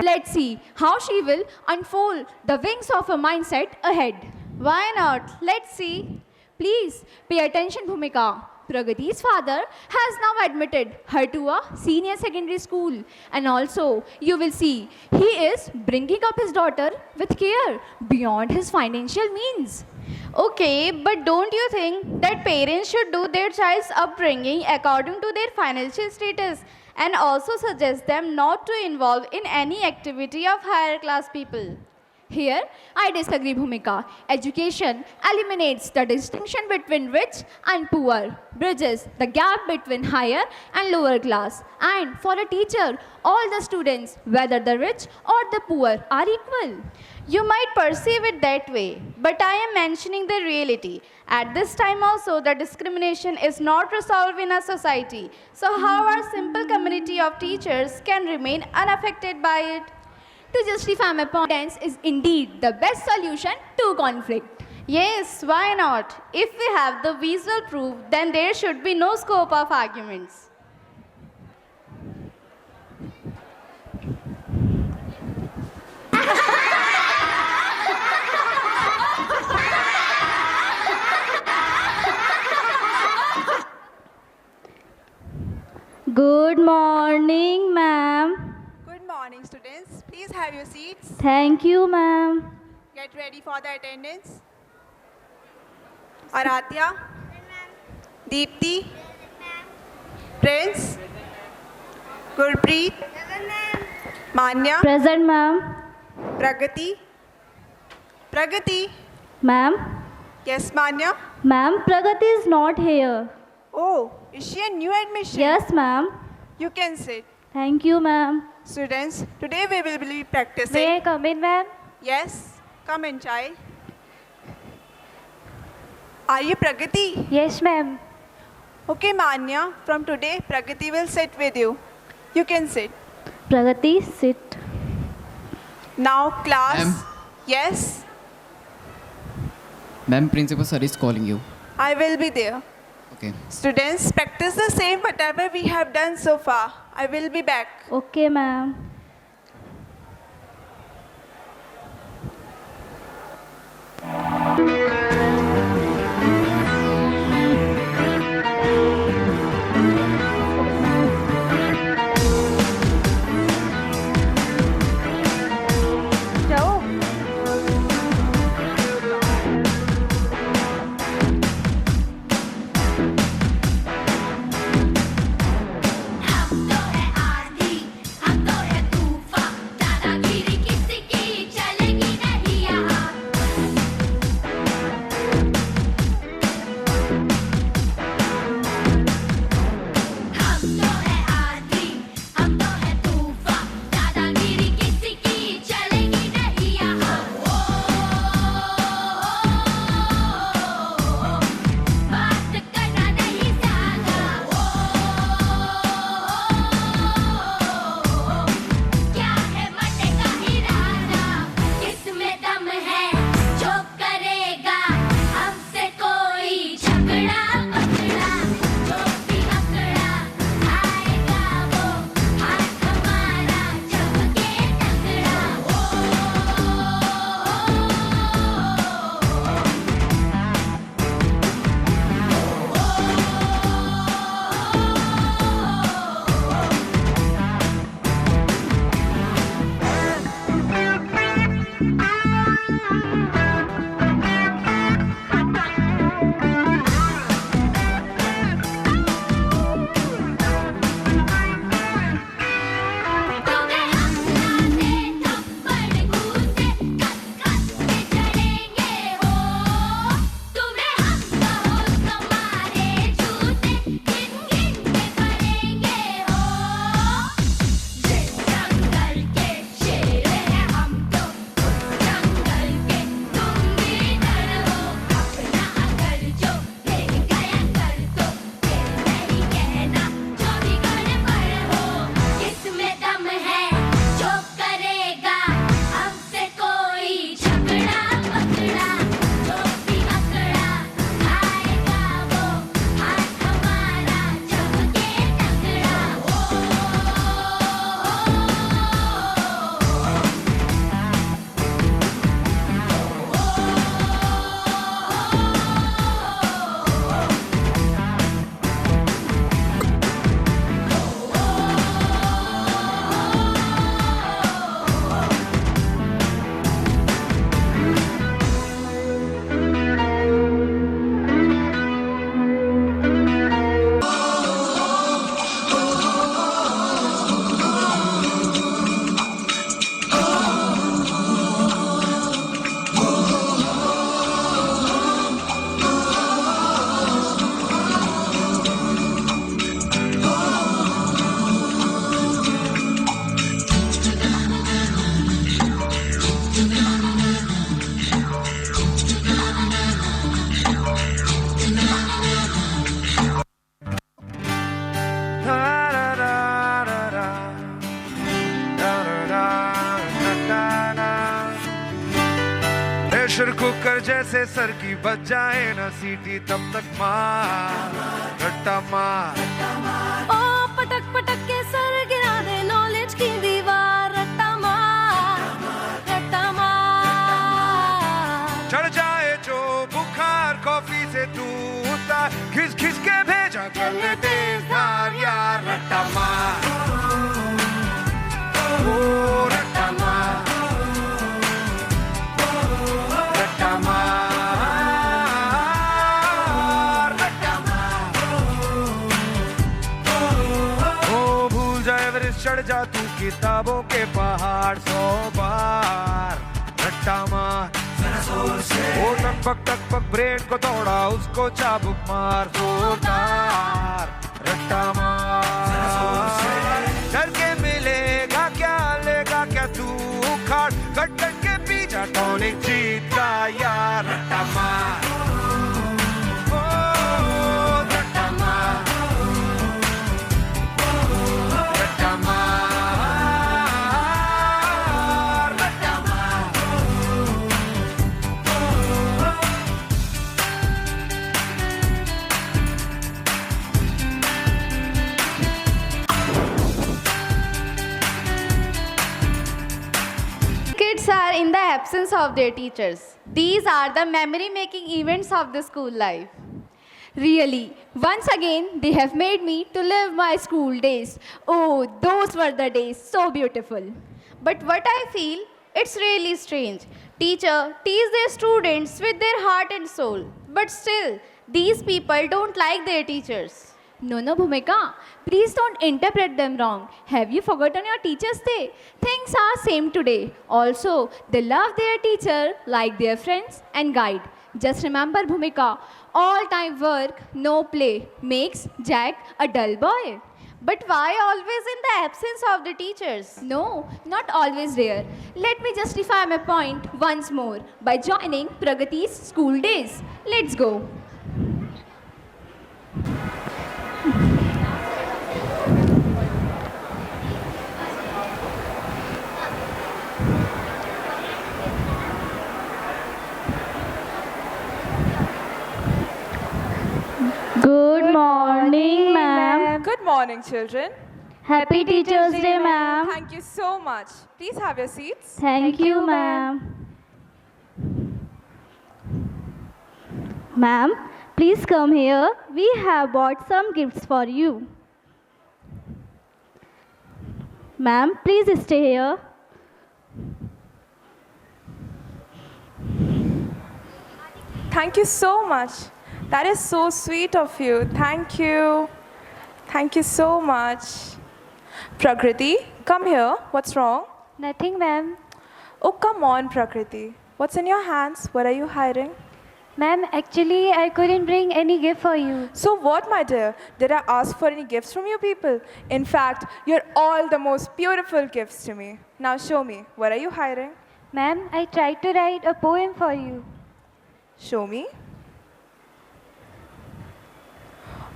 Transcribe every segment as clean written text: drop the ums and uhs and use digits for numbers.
Let's see how she will unfold the wings of her mindset ahead. Why not? Let's see. Please pay attention, Bhumika. Pragati's father has now admitted her to a senior secondary school, and also you will see he is bringing up his daughter with care beyond his financial means. Okay, but don't you think that parents should do their child's upbringing according to their financial status and also suggest them not to involve in any activity of higher class people? Here, I disagree, Bhumika. Education eliminates the distinction between rich and poor, bridges the gap between higher and lower class. And for a teacher, all the students, whether the rich or the poor, are equal. You might perceive it that way, but I am mentioning the reality. At this time also, the discrimination is not resolved in our society. So how our simple community of teachers can remain unaffected by it? To justify my point, dance is indeed the best solution to conflict. Yes, why not? If we have the visual proof, then there should be no scope of arguments. Good morning, ma'am. Good morning, students. Please have your seats. Thank you, ma'am. Get ready for the attendance. Aradhya. Deepti. Prince. Gurpreet. Manya. Present, ma'am. Pragati. Pragati. Ma'am. Yes, Manya. Ma'am, Pragati is not here. Oh, is she a new admission? Yes, ma'am. You can sit. Thank you, ma'am. Students, today we will be practicing. May I come in, ma'am? Yes, come in, child. Are you Pragati? Yes, ma'am. Okay, Manya. From today, Pragati will sit with you. You can sit. Pragati, sit. Now, class. Ma'am. Yes, Ma'am, principal sir is calling you. I will be there. Okay. Students, practice the same whatever we have done so far. I will be back. Okay, ma'am. जाओ. हम तो है आदि, हम तो है pressure cooker जैसे sir की बच जाए ना सीटी तब तक मार रट्टा मार। ओ पटक पटक के सर गिरा दे नॉलेज की दीवार रट्टा मार रट्टा मार। चढ़ जाए जो बुखार कॉफी से तू उतार घिस घिस के भेजा कर ले तेज़धार यार रट्टा मार ओ रट्टा मार रट्टा मार रट्टा मार। ओ भूल जाए एवरेस्ट चढ़ जा तू किताबों के पहाड़ 100 बार रट्टा मार। ओ टक पक ब्रेन को तोड़ा उसको चाबुक मार जोरदार रट्टा मार। डर के मिलेगा क्या लेगा क्या तू उखाड़ कट कट के पीछा टॉनिक जीत का यार रट्टा मार ओ रट्टा मार रट्टा मार रट्टा मार। Kids are in the absence of their teachers. These are the memory-making events of the school life. Really, once again, they have made me to live my school days. Oh, those were the days, so beautiful. But what I feel, it's really strange. Teacher teach their students with their heart and soul. But still, these people don't like their teachers. No, Bhumika, please don't interpret them wrong. Have you forgotten your teacher's day? Things are same today. Also, they love their teacher like their friends and guide. Just remember, Bhumika, all time work, no play makes Jack a dull boy. But why always in the absence of the teachers? No, not always there. Let me justify my point once more by joining Pragati's school days. Let's go. Good morning, ma'am. Good morning, children. Happy Teachers' Day, ma'am. Thank you so much. Please have your seats. Thank you, ma'am. Ma'am, please come here. We have bought some gifts for you. Ma'am, please stay here. Thank you so much. That is so sweet of you. Thank you. Thank you so much. Prakriti, come here. What's wrong? Nothing, ma'am. Oh, come on, Prakriti. What's in your hands? What are you hiding? Ma'am, actually, I couldn't bring any gift for you. So what, my dear? Did I ask for any gifts from you people? In fact, you're all the most beautiful gifts to me. Now show me. What are you hiding? Ma'am, I tried to write a poem for you. Show me.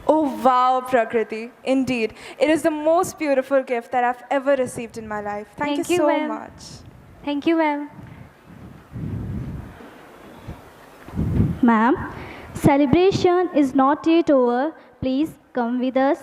Oh, wow, Prakriti. Indeed, it is the most beautiful gift that I've ever received in my life. Thank you so ma'am. much. Thank you, ma'am. Ma'am, celebration is not yet over. Please come with us.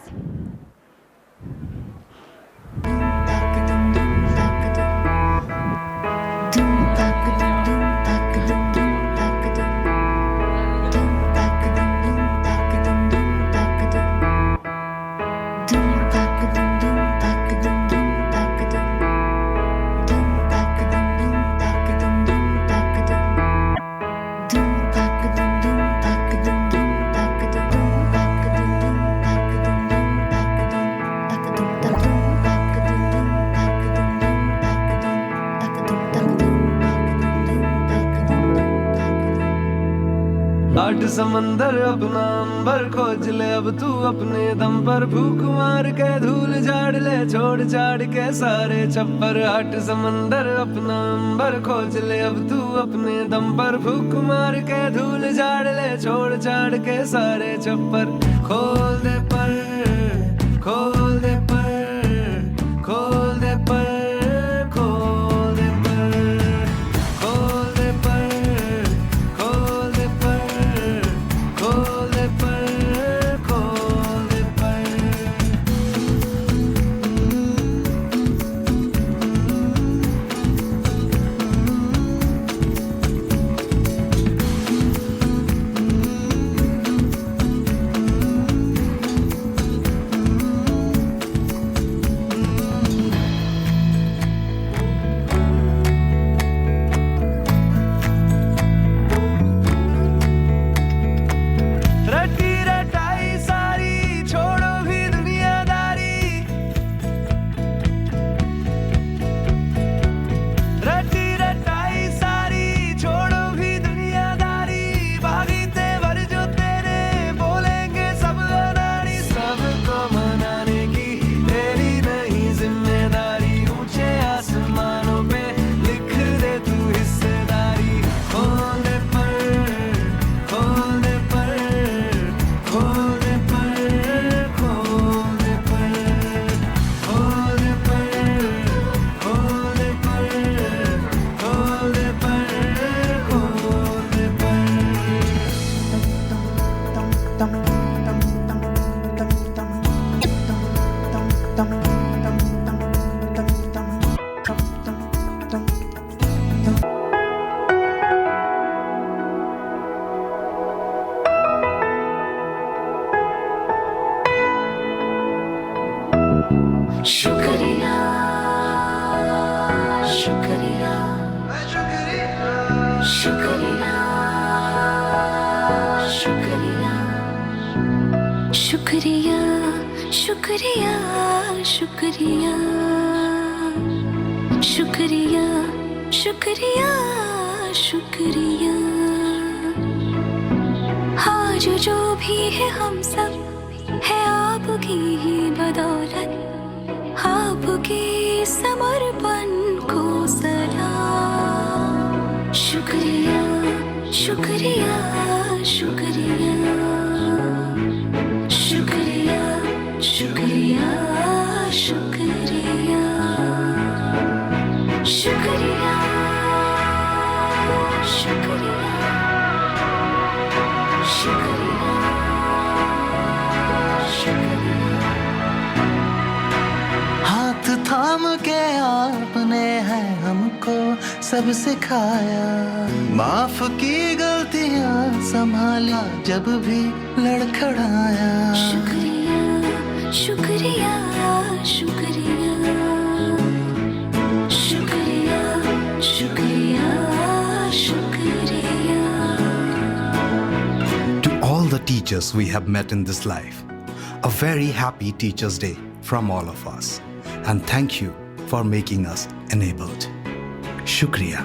आठ समंदर अपना अंबर खोज ले अब तू अपने दम पर फूक मार के धूल झाड़ ले छोड़ छाड़ के सारे छप्पर। आठ समंदर अपना अंबर खोज ले अब तू अपने दम पर फूक मार के धूल झाड़ ले छोड़ छाड़ के सारे छप्पर। खोल दे पर खोल दे पर खोल दे पर खोल दे पर खोल दे पर शुक्रिया शुक्रिया शुक्रिया शुक्रिया शुक्रिया शुक्रिया शुक्रिया शुक्रिया शुक्रिया आज जो भी है हम सब है आपकी ही बदौलत, आपके समर्पण को सलाम। शुक्रिया शुक्रिया शुक्रिया शुक्रिया शुक्रिया शुक्रिया शुक्रिया शुक्रिया शुक्रिया शुक्रिया। हाथ थाम के आपने है हमको सब सिखाया, माफ की गलतियां संभाला जब भी लड़खड़ाया। शुक्रिया शुक्रिया शुक्रिया शुक्रिया शुक्रिया शुक्रिया। To all the teachers we have met in this life, a very happy Teachers' Day from all of us. And thank you for making us enabled. Shukriya.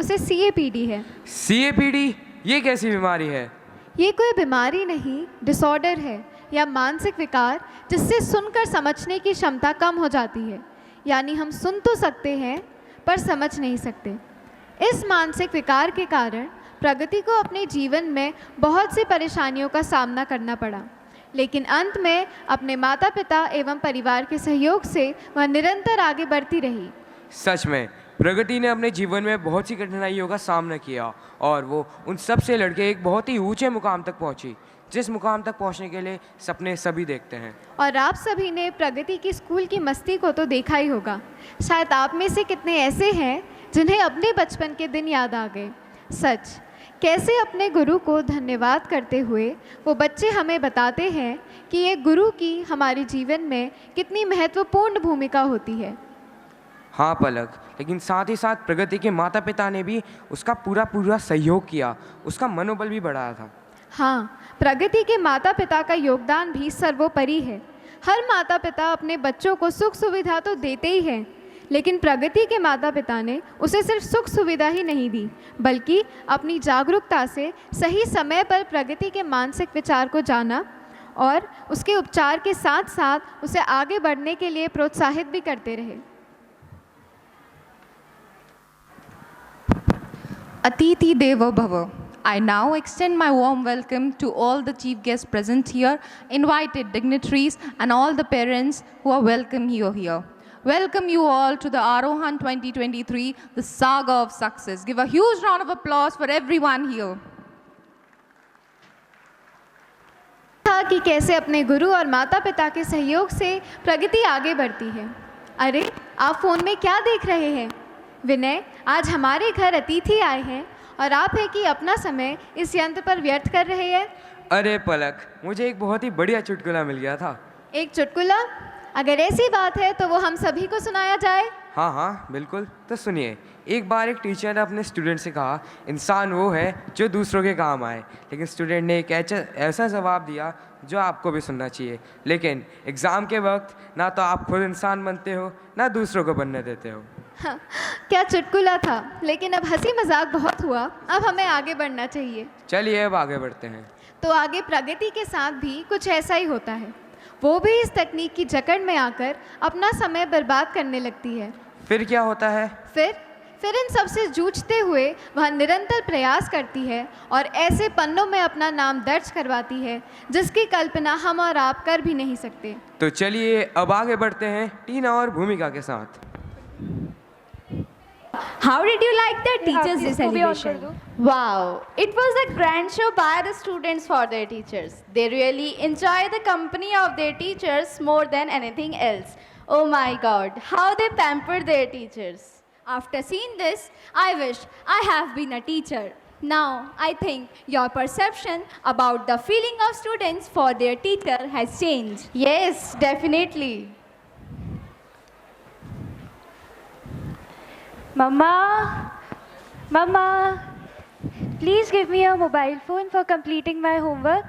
उसे CAPD है। CAPD ये कैसी बीमारी है? ये कोई बीमारी नहीं, डिसऑर्डर है या मानसिक विकार जिससे सुनकर समझने की क्षमता कम हो जाती है। यानी हम सुन तो सकते हैं पर समझ नहीं सकते। इस मानसिक विकार के कारण प्रगति को अपने जीवन में बहुत सी परेशानियों का सामना करना पड़ा, लेकिन अंत में अपने माता पिता एवं परिवार के सहयोग से वह निरंतर आगे बढ़ती रही। सच में प्रगति ने अपने जीवन में बहुत सी कठिनाइयों का सामना किया और वो उन सब से लड़के एक बहुत ही ऊंचे मुकाम तक पहुंची, जिस मुकाम तक पहुंचने के लिए सपने सभी देखते हैं। और आप सभी ने प्रगति की स्कूल की मस्ती को तो देखा ही होगा। शायद आप में से कितने ऐसे हैं जिन्हें अपने बचपन के दिन याद आ गए। सच, कैसे अपने गुरु को धन्यवाद करते हुए वो बच्चे हमें बताते हैं कि एक गुरु की हमारे जीवन में कितनी महत्वपूर्ण भूमिका होती है। हाँ पलक, लेकिन साथ ही साथ प्रगति के माता पिता ने भी उसका पूरा सहयोग किया, उसका मनोबल भी बढ़ाया था। हाँ, प्रगति के माता पिता का योगदान भी सर्वोपरि है। हर माता पिता अपने बच्चों को सुख सुविधा तो देते ही हैं, लेकिन प्रगति के माता पिता ने उसे सिर्फ सुख सुविधा ही नहीं दी, बल्कि अपनी जागरूकता से सही समय पर प्रगति के मानसिक विचार को जाना और उसके उपचार के साथ साथ उसे आगे बढ़ने के लिए प्रोत्साहित भी करते रहे। Atiti Devo Bhava. I now extend my warm welcome to all the chief guests present here, invited dignitaries and all the parents who are welcome here. Welcome you all to the Arohan 2023, the Saga of Success. Give a huge round of applause for everyone here. था कि कैसे अपने गुरु और माता पिता के सहयोग से प्रगति आगे बढ़ती है। अरे, आप फोन में क्या देख रहे हैं? विनय, आज हमारे घर अतिथि आए हैं और आप है कि अपना समय इस यंत्र पर व्यर्थ कर रहे हैं। अरे पलक, मुझे एक बहुत ही बढ़िया चुटकुला मिल गया था। एक चुटकुला? अगर ऐसी बात है तो वो हम सभी को सुनाया जाए। हाँ हाँ बिल्कुल, तो सुनिए। एक बार एक टीचर ने अपने स्टूडेंट से कहा, इंसान वो है जो दूसरों के काम आए। लेकिन स्टूडेंट ने एक ऐसा जवाब दिया जो आपको भी सुनना चाहिए। लेकिन एग्ज़ाम के वक्त ना तो आप खुद इंसान बनते हो, ना दूसरों को बनने देते हो। हाँ, क्या चुटकुला था। लेकिन अब हंसी मजाक बहुत हुआ, अब हमें आगे बढ़ना चाहिए। चलिए अब आगे बढ़ते हैं। तो आगे प्रगति के साथ भी कुछ ऐसा ही होता है। वो भी इस तकनीक की जकड़ में आकर अपना समय बर्बाद करने लगती है। फिर क्या होता है? फिर इन सबसे जूझते हुए वह निरंतर प्रयास करती है और ऐसे पन्नों में अपना नाम दर्ज करवाती है जिसकी कल्पना हम और आप कर भी नहीं सकते। तो चलिए अब आगे बढ़ते हैं टीना और भूमिका के साथ। How did you like the Teachers' Day celebration? Wow, it was a grand show by the students for their teachers. They really enjoy the company of their teachers more than anything else. Oh my God, how they pamper their teachers. After seeing this, I wish I have been a teacher. Now, I think your perception about the feeling of students for their teacher has changed. Yes, definitely. Mama, please give me a mobile phone for completing my homework.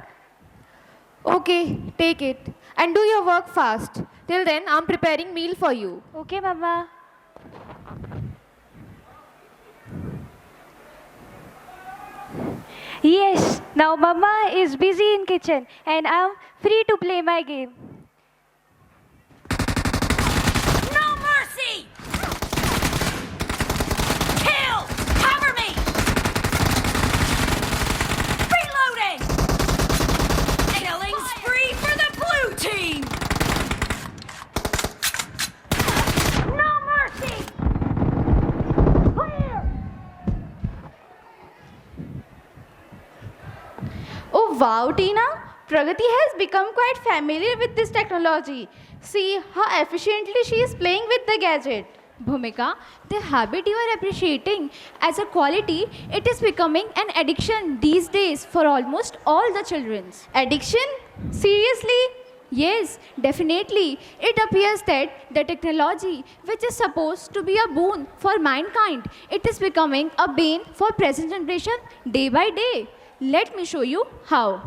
Okay, take it. And do your work fast. Till then, I'm preparing meal for you. Okay, Mama. Yes, now Mama is busy in kitchen and I'm free to play my game. No mercy! Kill! Cover me! Reloading! Killing spree for the blue team! No mercy! Clear! Oh wow, Tina, Pragati has become quite familiar with this technology. See how efficiently she is playing with the gadget. Bhumika, the habit you are appreciating as a quality, it is becoming an addiction these days for almost all the children. Addiction? Seriously? Yes, definitely. It appears that the technology, which is supposed to be a boon for mankind, it is becoming a bane for present generation day by day. Let me show you how.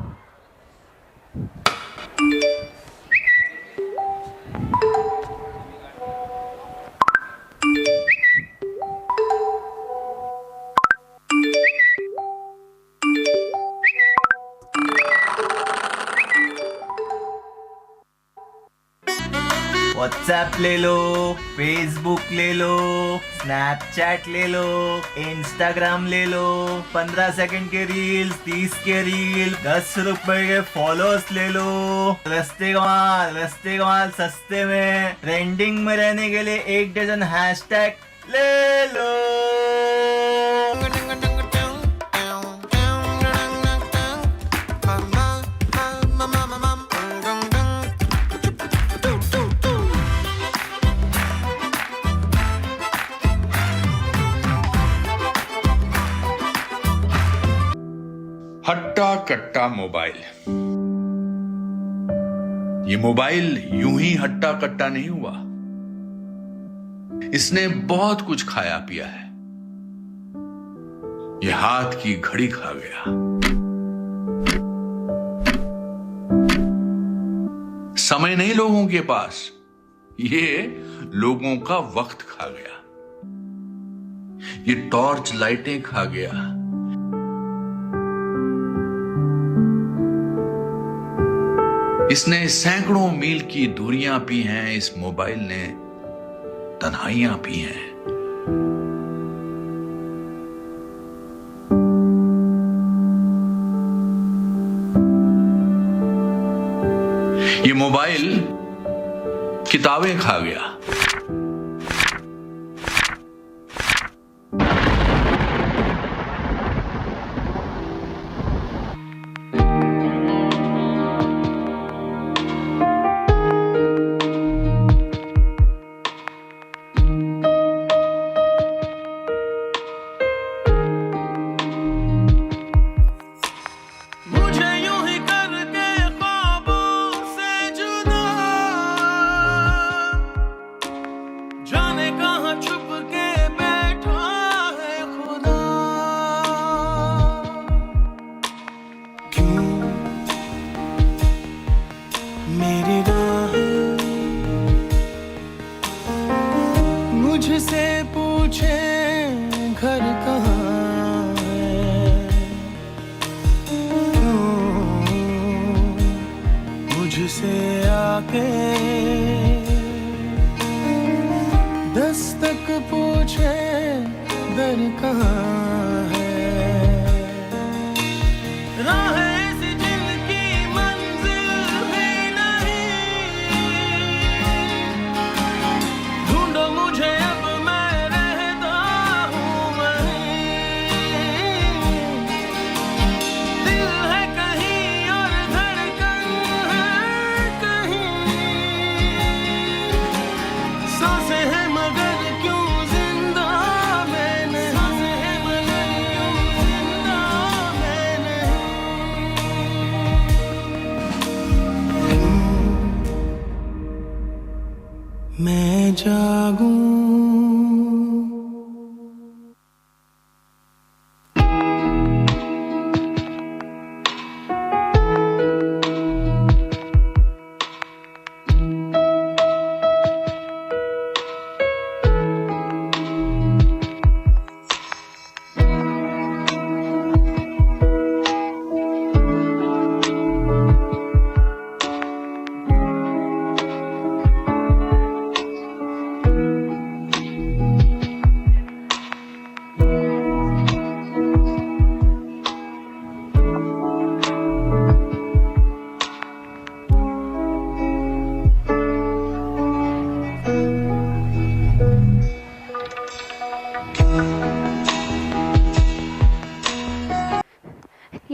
WhatsApp ले लो, Facebook ले लो, Snapchat ले लो, Instagram ले लो, 15 second के reels, 30 के reel, 10 रुपए के followers ले लो। रस्ते कमाल सस्ते में ट्रेंडिंग में रहने के लिए 1 डजन हैशटैग ले लो। हट्टा कट्टा मोबाइल। ये मोबाइल यूं ही हट्टा कट्टा नहीं हुआ, इसने बहुत कुछ खाया पिया है। ये हाथ की घड़ी खा गया, समय नहीं लोगों के पास, ये लोगों का वक्त खा गया। ये टॉर्च लाइटें खा गया, इसने सैकड़ों मील की दूरियां पी हैं, इस मोबाइल ने तन्हाइयां पी हैं। ये मोबाइल किताबें खा गया, मुझसे पूछे घर कहाँ है, मुझसे आके दस्तक पूछे घर कहाँ है। राहें ऐसी जिनकी मंजिल भी नहीं, ढूंढो मुझे अब मैं रहता हूँ वहीं। दिल है कहीं और धड़कन है कहीं, सांसें हैं मगर क्यों जिंदा मैं नहीं, सांसें हैं मगर क्यों जिंदा मैं नहीं। मैं जागूं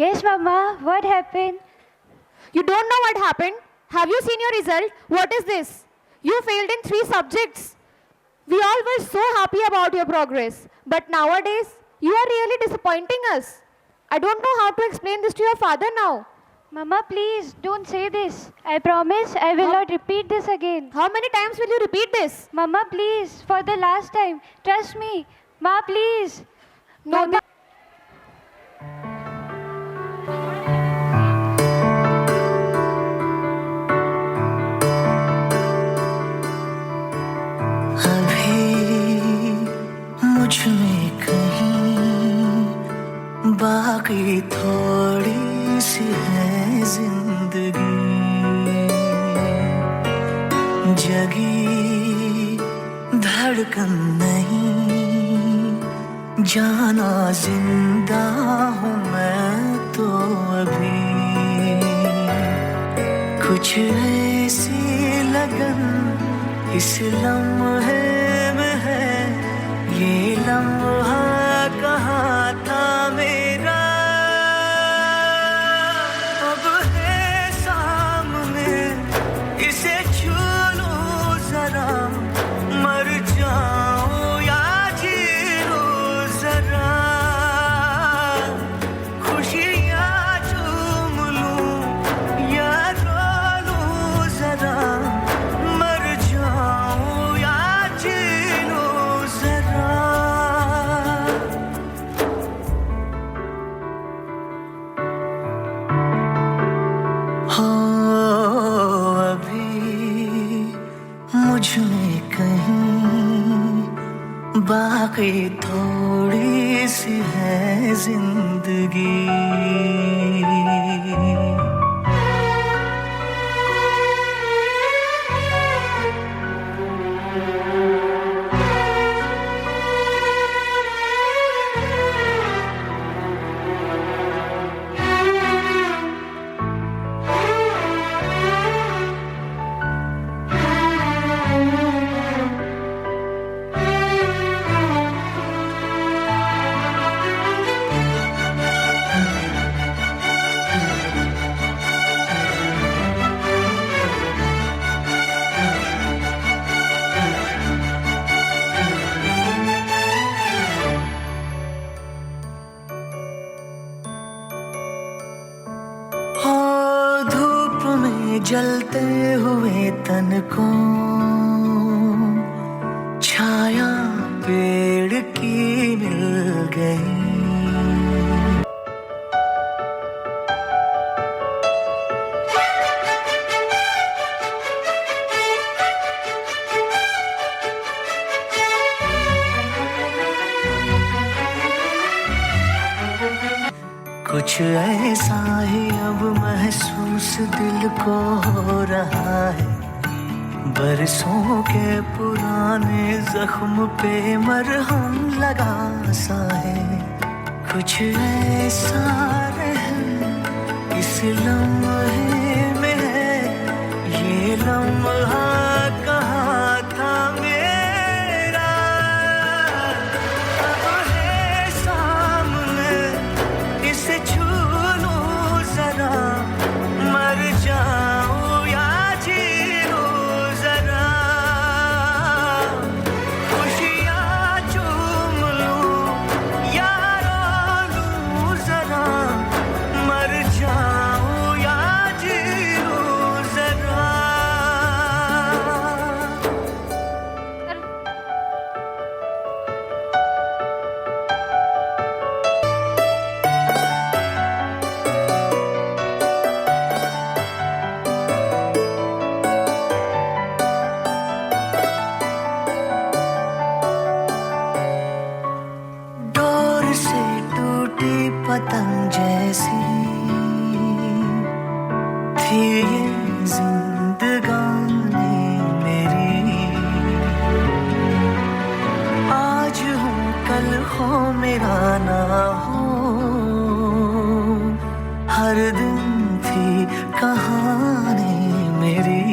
Yes, Mama, what happened? You don't know what happened? Have you seen your result? What is this? You failed in 3 subjects. We all were so happy about your progress. But nowadays, you are really disappointing us. I don't know how to explain this to your father now. Mama, please don't say this. I promise I will not repeat this again. How many times will you repeat this? Mama, please, for the last time, trust me. Ma, please. No, Mama, अभी मुझ में कहीं बाकी थोड़ी सी है जिंदगी, जगी धड़कन नहीं, जाना जिंदा हूँ मैं तो अभी। कुछ ऐसी लगन इस लम्हे में है, ये लम्हा कहाँ था मेरा, अब है सामने, इसे छू लूं जरा, मर जाऊं या जी लूं जरा, खुशियाँ चूम लूं या रो लूं जरा, मर जाऊं या जी लूं जरा। हो अभी मुझ में कहीं बाकी थोड़ी सी है जिंदगी। हो धूप में जलते हुए तन को छाया पेड़ की मिल गई। कुछ ऐसा ही अब महसूस दिल को हो रहा है, बरसों के पुराने जख्म पे मरहम लगा सा है, कुछ ऐसा रहम इस लम्हे में है, ये लम्हा कहाँ था मेरा, अब है सामने इसे छू लूं जरा, मर जाऊं या जी लूं जरा, खुशियाँ चूम लूं या रो लूं जरा, मर जाऊं या जी लूं जरा। डोर से टूटी पतंग जैसी थी ये जिंदगानी मेरी, आज हूँ कल हो मेरा ना हो, हर दिन थी कहानी मेरी,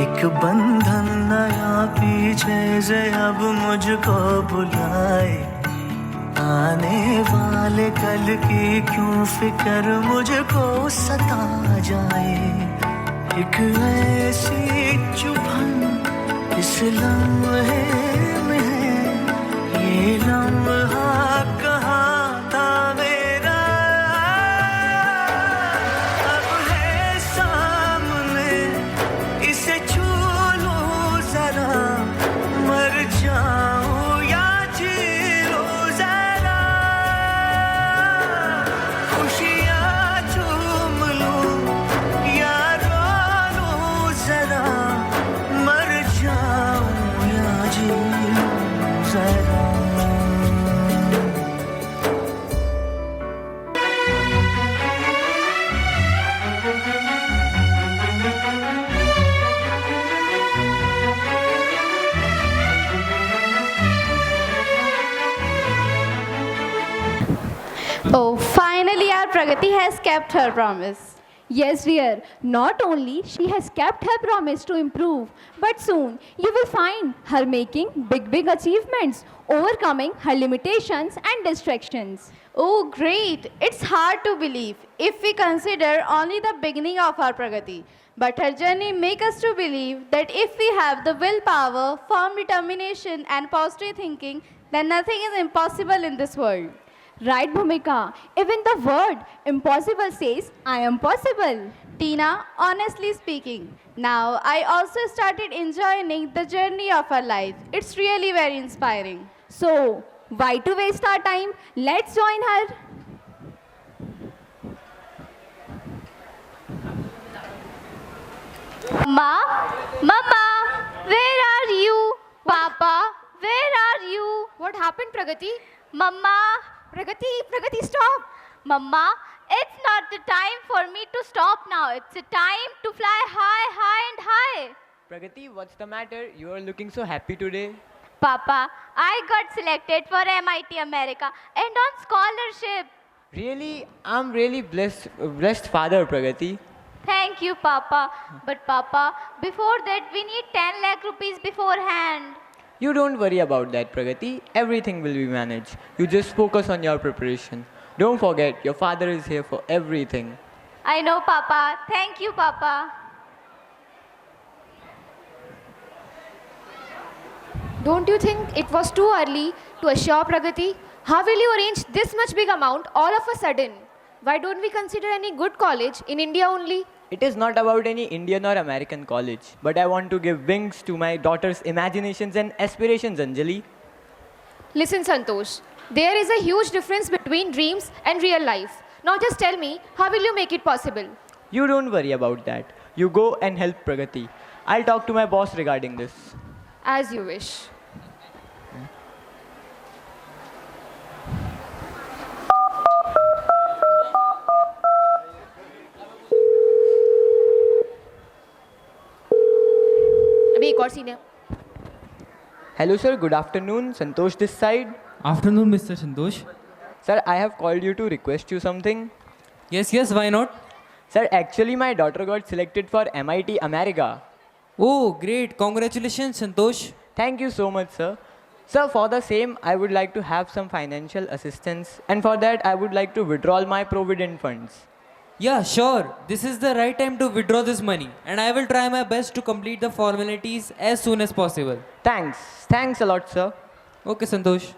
एक बंधन नया पीछे से अब मुझको बुलाए, आने वाले कल की क्यों फिक्र मुझको सता जाए, एक ऐसी चुभन इस लम्हे में है, ये लम्हा कहाँ था मेरा, अब है सामने इसे छू लूं जरा, मर जाऊं या जी लूं जरा, खुशियाँ चूम लूं या रो लूं जरा, मर जाऊं या जी लूं जरा। Oh, finally our Pragati has kept her promise. Yes, dear. Not only she has kept her promise to improve, but soon you will find her making big achievements, overcoming her limitations and distractions. Oh, great! It's hard to believe if we consider only the beginning of our Pragati. But her journey makes us to believe that if we have the willpower, firm determination, and positive thinking, then nothing is impossible in this world. Right, Bhumika? Even the word impossible says, I am possible. Tina, honestly speaking, now I also started enjoying the journey of our life. It's really very inspiring. So, why to waste our time? Let's join her. Mama, where are you? Papa, where are you? What happened, Pragati? Mama, Pragati, stop. Mama, it's not the time for me to stop now. It's a time to fly high and high. Pragati, what's the matter? You are looking so happy today. Papa, I got selected for MIT America and on scholarship. Really? I'm really blessed father, Pragati. Thank you, Papa. But Papa, before that we need 10 lakh rupees beforehand. You don't worry about that, Pragati. Everything will be managed. You just focus on your preparation. Don't forget, your father is here for everything. I know, Papa. Thank you, Papa. Don't you think it was too early to assure Pragati? How will you arrange this much big amount all of a sudden? Why don't we consider any good college in India only? It is not about any Indian or American college, but I want to give wings to my daughter's imaginations and aspirations, Anjali. Listen, Santosh, there is a huge difference between dreams and real life. Now just tell me, how will you make it possible? You don't worry about that. You go and help Pragati. I'll talk to my boss regarding this. As you wish. एक और scene है। Hello sir, good afternoon. Santosh this side. Afternoon, Mr. Santosh. Sir, I have called you to request you something. Yes, why not? Sir, actually my daughter got selected for MIT America. Oh, great. Congratulations, Santosh. Thank you so much, sir. Sir, for the same, I would like to have some financial assistance, and for that, I would like to withdraw my provident funds. Yeah, sure. This is the right time to withdraw this money, and I will try my best to complete the formalities as soon as possible. Thanks a lot, sir. Okay, Santosh.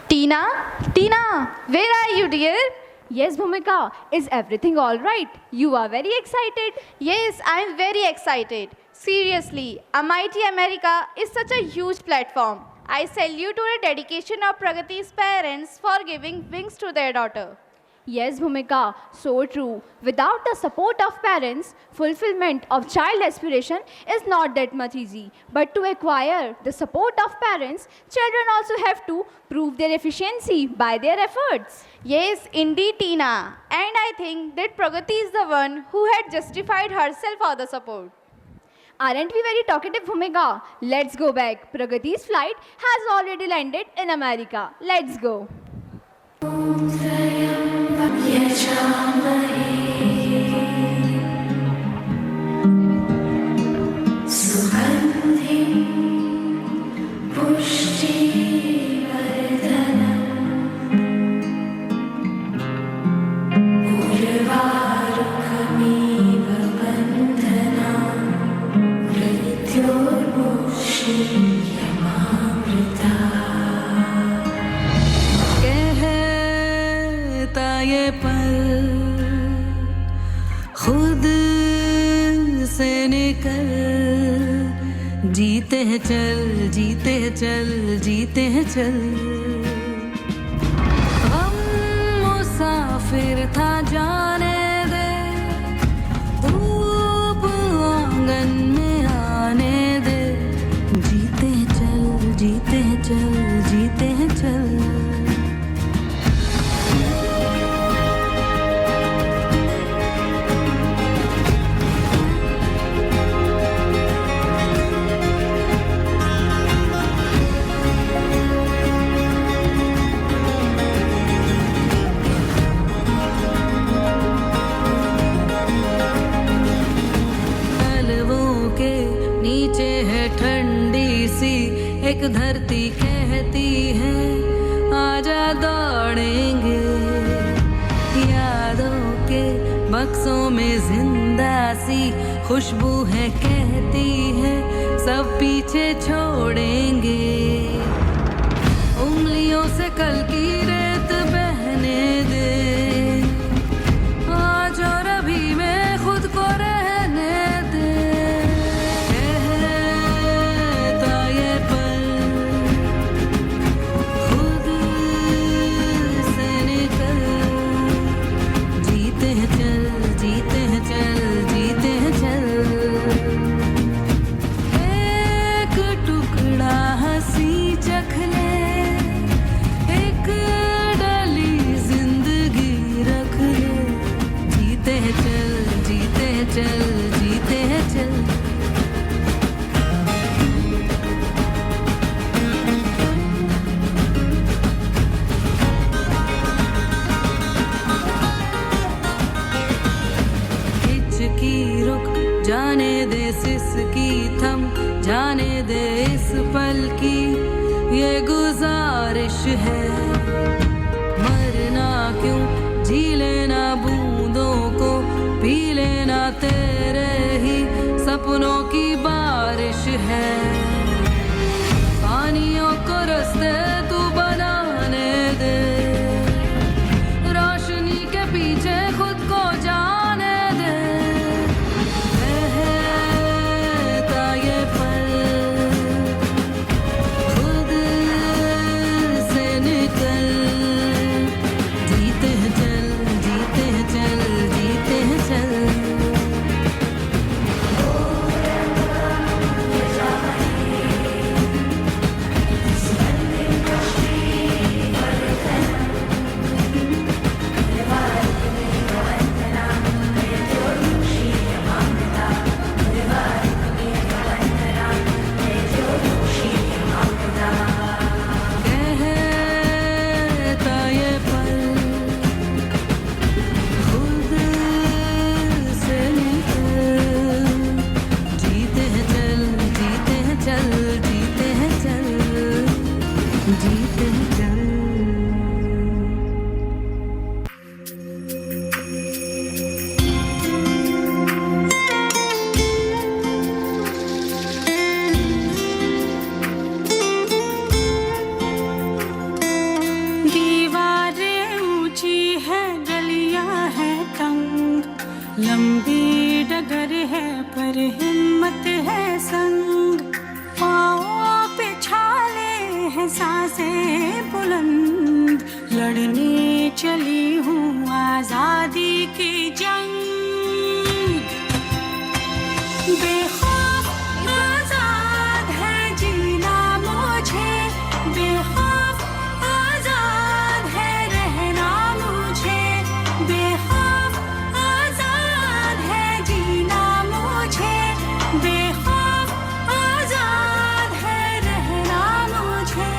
Tina, where are you, dear? Yes, Bhumika. Is everything all right? You are very excited. Yes, I am very excited. Seriously, MIT America is such a huge platform. I salute to the dedication of Pragati's parents for giving wings to their daughter. Yes, Bhumika, so true. Without the support of parents, fulfillment of child aspiration is not that much easy. But to acquire the support of parents, children also have to prove their efficiency by their efforts. Yes, indeed, Tina. And I think that Pragati is the one who had justified herself for the support. Aren't we very talkative, Bhumika? Let's go back. Pragati's flight has already landed in America. Let's go. कहता ये पल खुद से निकल, जीते हैं चल, जीते हैं चल, जीते हैं चल। हम मुसाफिर था जाने दे, धूप आंगन में आने दे, जीते हैं चल, जीते हैं चल, जीते हैं चल। नीचे है ठंडी सी एक धरती, कहती है आजा दौड़ेंगे। यादों के बक्सों में जिंदा सी खुशबू है, कहती है सब पीछे छोड़ेंगे। उंगलियों से कल की रेत बहने दे, आज और अभी में खुद को रहने दे। चल, जीते हैं चल। हिचकी रुक जाने दे, सिसकी थम जाने दे, इस पल की ये गुजारिश है। मरना क्यों, जी लेना बूंदों को, पी लेना तेरे ही सपनों की बारिश है। पानियों को रास्ते तू बनाने दे, रोशनी के पीछे खुद को जाने दे। बहता ये पल खुद से निकल, जीते हैं चल, जीते हैं चल, जीते हैं चल। लंबी डगर है पर हिम्मत है संग, पाँव पे छाले हैं सांसें बुलंद, लड़ने चली हूँ आजादी की जंग। बेखौफ आजाद है जीना मुझे, बेखौफ आजाद है रहना मुझे, बेखौफ आजाद है जीना मुझे, बेखौफ आजाद है रहना मुझे।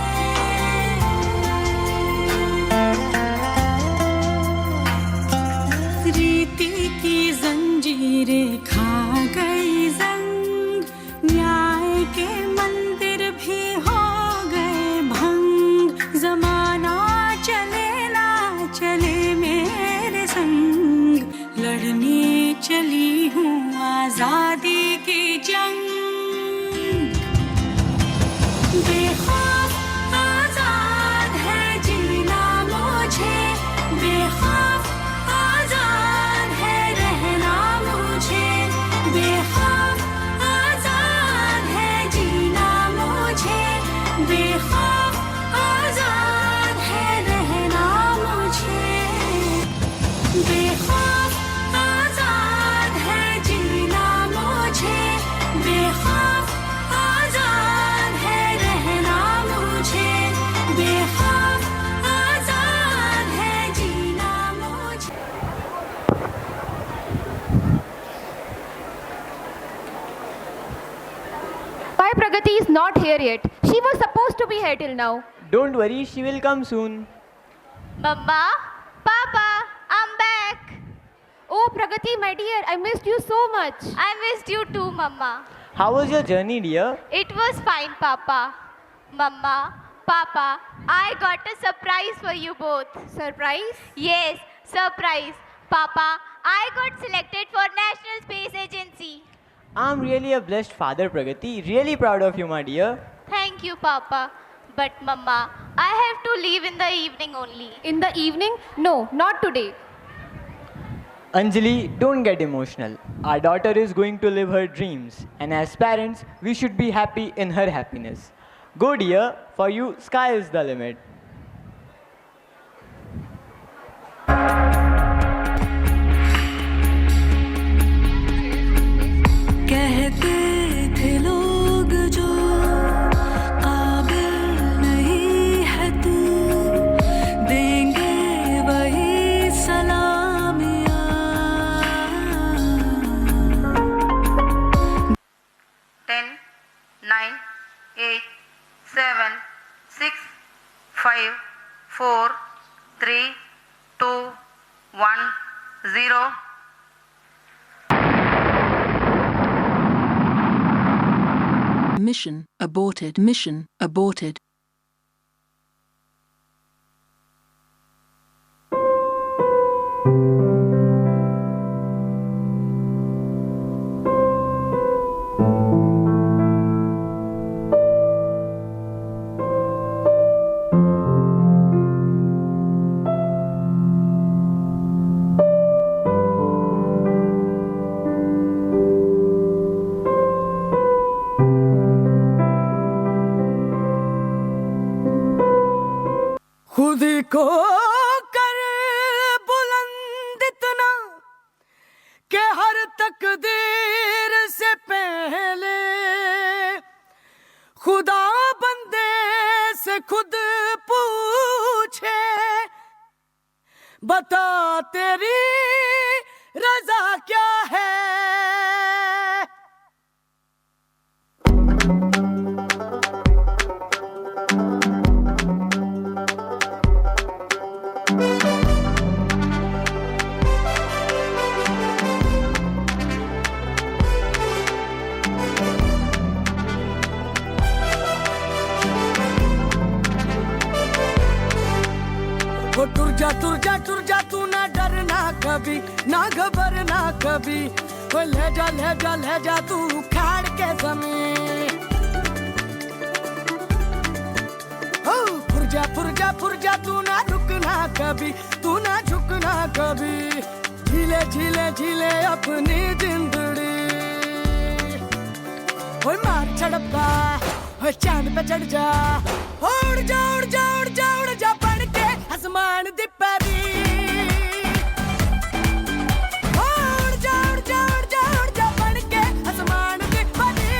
रीति की जंजीरें खा गई जंग, न्याय के मंदिर भी हो गए भंग, जमाना चले ना चले मेरे संग, लड़ने चली हूँ आजादी की जंग। बेखौफ आजाद है जीना मुझे, बेखौफ आजाद है रहना मुझे, बेखौफ आजाद है जीना मुझे, बेखौफ आजाद है रहना मुझे, बेखौफ आजाद है जीना मुझे, बेखौफ आजाद है रहना मुझे, बेखौफ आजाद है जीना मुझे। Why Pragati is not here yet? She was supposed to be here till now. Don't worry, she will come soon. Mama, Papa, I'm back. Oh, Pragati, my dear, I missed you so much. I missed you too, Mama. How was your journey, dear? It was fine, Papa. Mama, Papa, I got a surprise for you both. Surprise? Yes, surprise. Papa, I got selected for National Space Agency. I'm really a blessed father, Pragati. Really proud of you, my dear. Thank you, Papa. But, Mama, I have to leave in the evening only. In the evening? No, not today. Anjali, don't get emotional. Our daughter is going to live her dreams, and as parents, we should be happy in her happiness. Go, dear. For you, sky is the limit. कहते थे लोग जो काबिल नहीं है तू, देंगे वही सलामियाँ। 10, 9, 8, 7, 6, 5, 4, 3, 2, 1, 0. Mission aborted. Mission aborted. खुद को कर बुलंद इतना कि हर तकदीर से पहले खुदा बंदे से खुद पूछे, बता तेरी रजा क्या है। वो टुर जा तू ना डरना कभी, ना घबरना कभी, वो ले जा तू उखाड़ के जमीन। ओ फुर जा तू ना रुकना कभी, तू ना झुकना कभी, झीले झीले झीले अपनी जिंदड़ी ओए मार छड़प्पा ओए चांद पे चढ़ जा उड़ जा उड़ जा उड़ जा उड़ जा बन के आसमान दी परी उड़ जा उड़ जा उड़ जा उड़ जा बन के आसमान दी परी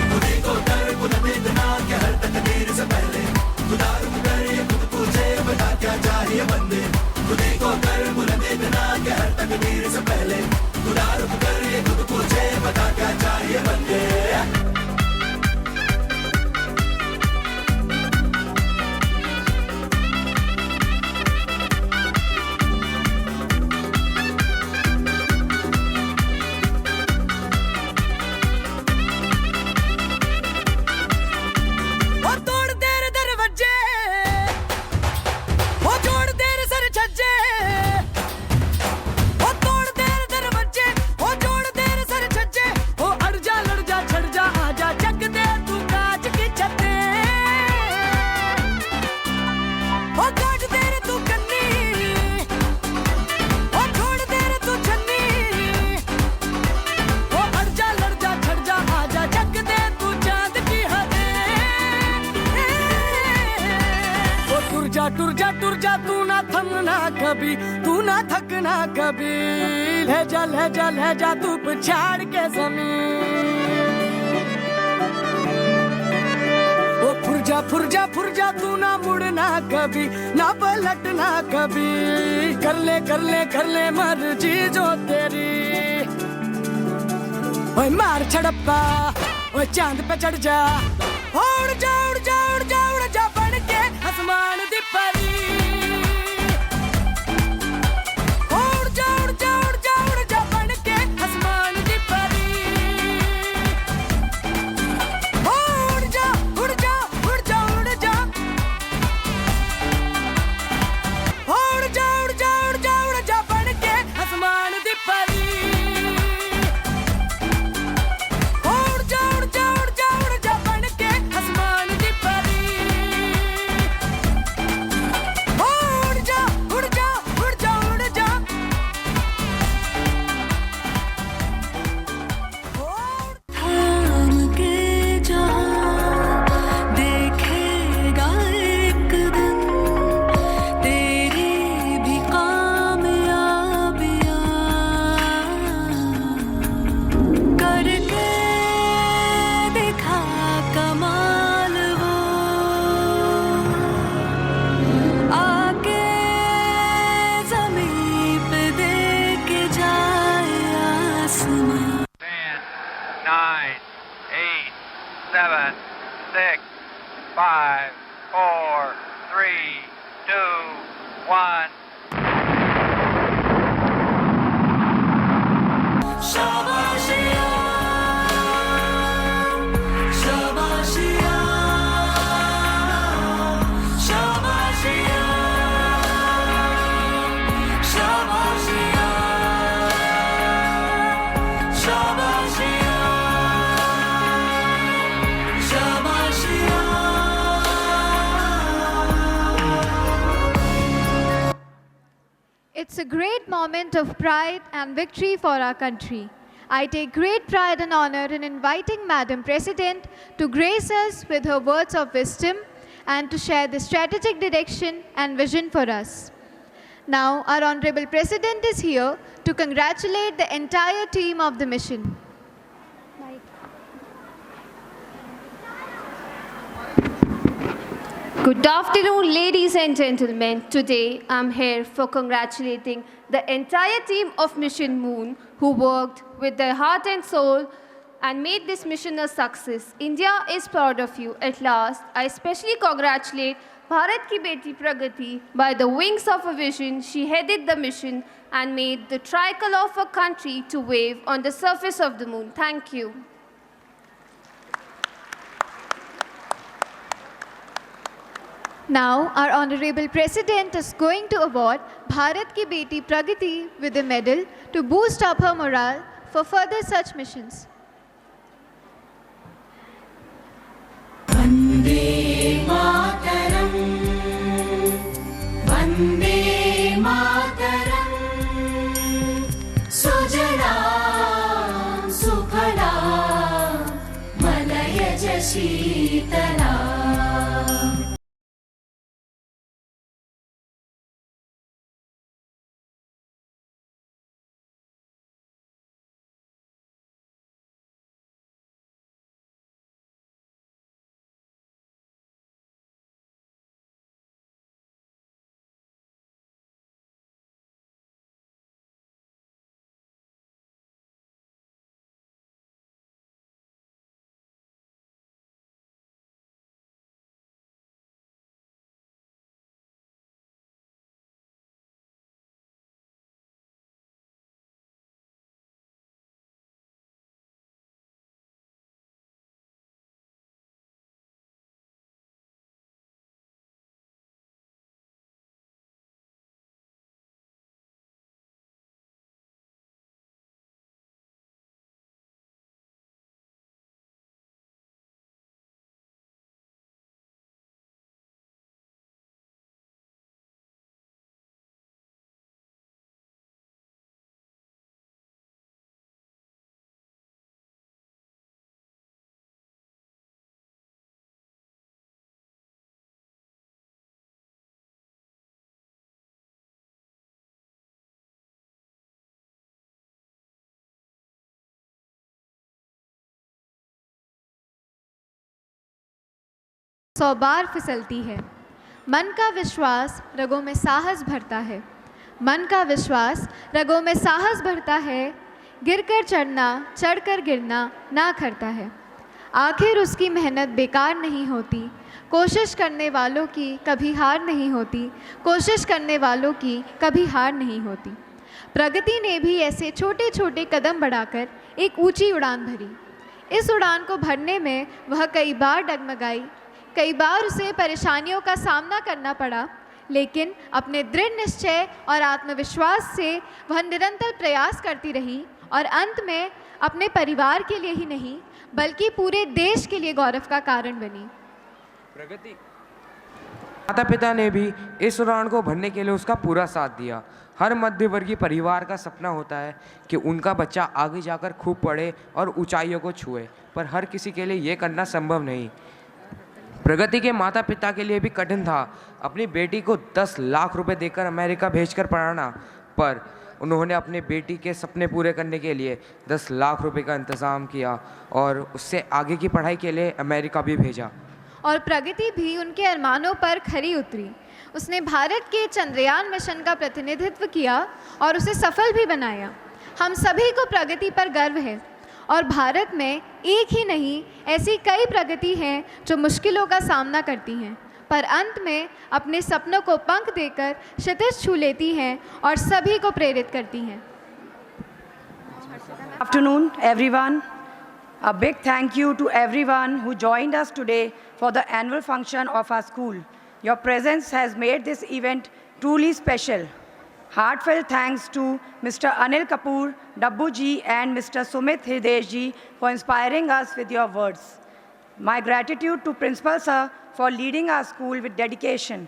खुद को कर खुद देना क्या हर तकदीर से पहले खुदा रुक कर ये खुद पूछे बता क्या चाहिए बंदे खुद को कर खुद देना क्या हर तकदीर से पहले खुदा रुक कर ये खुद पूछे बता क्या चाहिए बंदे टुर जा तू ना थमना कभी तू ना थकना कभी ले जा तू पछाड़ के जमीन ओ फुर जा तू ना मुड़ना कभी ना पलटना कभी कर ले मर्जी जो तेरी ओए मार छड़प्पा ओए चांद पे चढ़ जा उड़ जा उड़ जा उड़ जा उड़ जा बन के आसमान दी परी उड़ जा उड़ जा उड़ जा उड़ जा बन के आसमान दी परी उड़ जा उड़ जा उड़ जा उड़ जा उड़ जा उड़ जा उड़ जा उड़ जा बन के आसमान दी परी उड़ जा उड़ जा उड़ जा उड़ जा बन के आसमान दी परी उड़ जा उड़ जा उड़ जा उड़ जा थाम के जहाँ देखेगा एक दिन तेरी भी कामयाबियाँ करके दिखा कमाल वो आके ज़मीं पे देख जाए आसमां 10, 9, 8, 7, 6, 5, 4, 3, 2, 1. शाबाशिया शाबाशिया शाबाशिया शाबाशिया शाबाशिया शाबाशिया It's a great moment of pride and victory for our country. I take great pride and honor in inviting Madam President to grace us with her words of wisdom and to share the strategic direction and vision for us. Now, our Honorable President is here to congratulate the entire team of the mission. Good afternoon, ladies and gentlemen. Today, I'm here for congratulating the entire team of Mission Moon who worked with their heart and soul and made this mission a success. India is proud of you. At last, I especially congratulate Bharat Ki Beti Pragati. By the wings of a vision, she headed the mission and made the tricolor of her country to wave on the surface of the moon. Thank you. Now, our Honorable President is going to award Bharat Ki Beti Pragati with a medal to boost up her morale for further such missions. Vande Mataram Vande मातरं सुजलां सुफलां मलयज शीतला। सौ बार फिसलती है। मन का विश्वास रगों में साहस भरता है। मन का विश्वास रगों में साहस भरता है। गिरकर चढ़ना, चढ़कर गिरना ना करता है। आखिर उसकी मेहनत बेकार नहीं होती। कोशिश करने वालों की कभी हार नहीं होती। कोशिश करने वालों की कभी हार नहीं होती। प्रगति ने भी ऐसे छोटे छोटे कदम बढ़ाकर एक ऊंची उड़ान भरी। इस उड़ान को भरने में वह कई बार डगमगाई, कई बार उसे परेशानियों का सामना करना पड़ा, लेकिन अपने दृढ़ निश्चय और आत्मविश्वास से वह निरंतर प्रयास करती रही और अंत में अपने परिवार के लिए ही नहीं बल्कि पूरे देश के लिए गौरव का कारण बनी। प्रगति माता पिता ने भी इस उड़ान को भरने के लिए उसका पूरा साथ दिया। हर मध्यवर्गीय परिवार का सपना होता है कि उनका बच्चा आगे जाकर खूब पढ़े और ऊंचाइयों को छुए, पर हर किसी के लिए ये करना संभव नहीं। प्रगति के माता पिता के लिए भी कठिन था अपनी बेटी को 10 लाख रुपए देकर अमेरिका भेजकर पढ़ाना, पर उन्होंने अपने बेटी के सपने पूरे करने के लिए 10 लाख रुपए का इंतज़ाम किया और उससे आगे की पढ़ाई के लिए अमेरिका भी भेजा। और प्रगति भी उनके अरमानों पर खरी उतरी। उसने भारत के चंद्रयान मिशन का प्रतिनिधित्व किया और उसे सफल भी बनाया। हम सभी को प्रगति पर गर्व है और भारत में एक ही नहीं ऐसी कई प्रगति हैं जो मुश्किलों का सामना करती हैं, पर अंत में अपने सपनों को पंख देकर क्षितिज छू लेती हैं और सभी को प्रेरित करती हैं। Afternoon, everyone. A big thank you to everyone who joined us today for the annual function of our school. Your presence has made this event truly special. Heartfelt thanks to Mr. Anil Kapoor, Dabbu ji and Mr. Sumit Hridesh ji for inspiring us with your words. My gratitude to Principal Sir for leading our school with dedication.